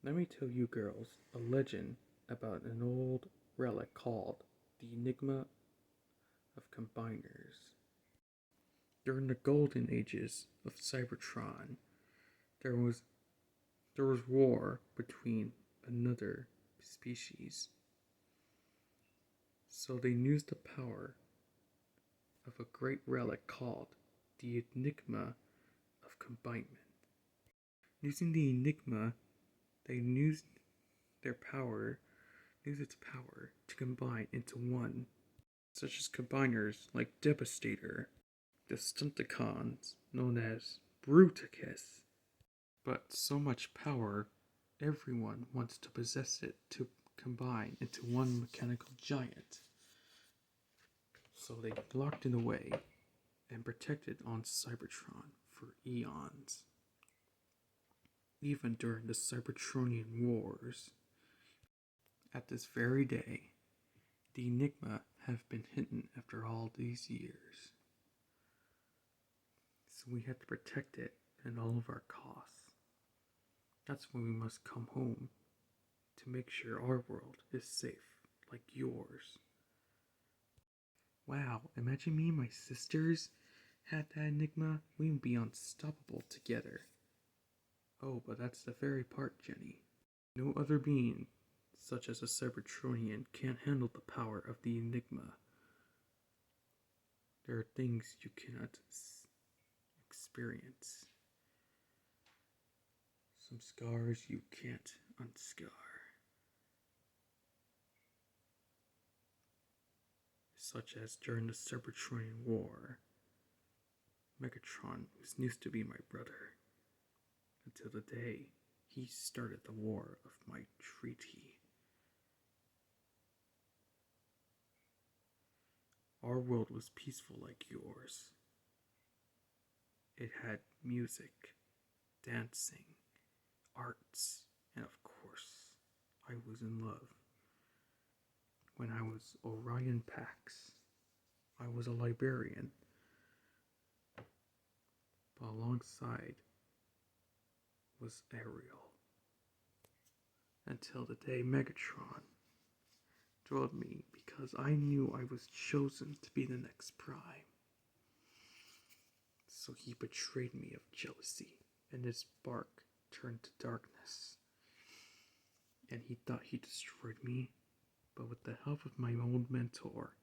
Let me tell you girls a legend about an old relic called the Enigma of Combiners. During the golden ages of Cybertron, there was war between another species. So they used the power of a great relic called the Enigma of Combinment. Using the Enigma, they used its power to combine into one, such as combiners like Devastator, the Stunticons known as Bruticus. But so much power, everyone wants to possess it to combine into one mechanical giant. So they locked it away and protected on Cybertron for eons. Even during the Cybertronian Wars. At this very day, the Enigma have been hidden after all these years. So we have to protect it at all of our costs. That's when we must come home to make sure our world is safe like yours. Wow, imagine me and my sisters had that Enigma, we would be unstoppable together. Oh, but that's the very part, Jenny. No other being, such as a Cybertronian, can't handle the power of the Enigma. There are things you cannot experience. Some scars you can't unscar. Such as during the Cybertronian War, Megatron was used to be my brother, until the day he started the war of my treaty. Our world was peaceful like yours. It had music, dancing, arts, and of course, I was in love. When I was Orion Pax, I was a librarian, but alongside was Ariel. Until the day Megatron drove me because I knew I was chosen to be the next Prime. So he betrayed me of jealousy, and his spark turned to darkness. And he thought he destroyed me, but with the help of my old mentor,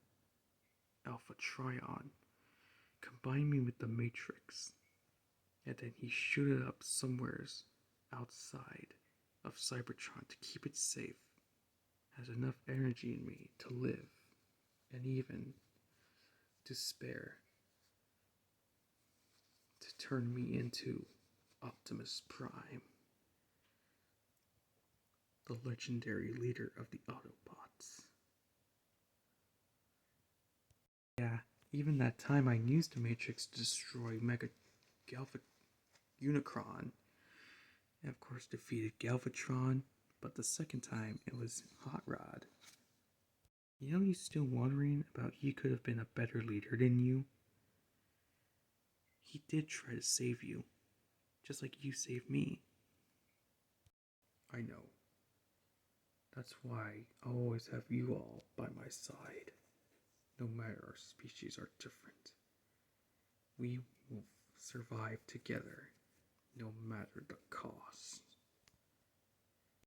Alpha Trion, combined me with the Matrix, and then he shot it up somewheres outside of Cybertron to keep it safe, has enough energy in me to live, and even to spare, to turn me into Optimus Prime, the legendary leader of the Autobots. Yeah, even that time I used the Matrix to destroy Mega Unicron, and of course defeated Galvatron, but the second time it was Hot Rod. You know, he's still wondering about he could have been a better leader than you. He did try to save you, just like you saved me. I know. That's why I'll always have you all by my side, no matter our species are different. We will survive together, no matter the cost.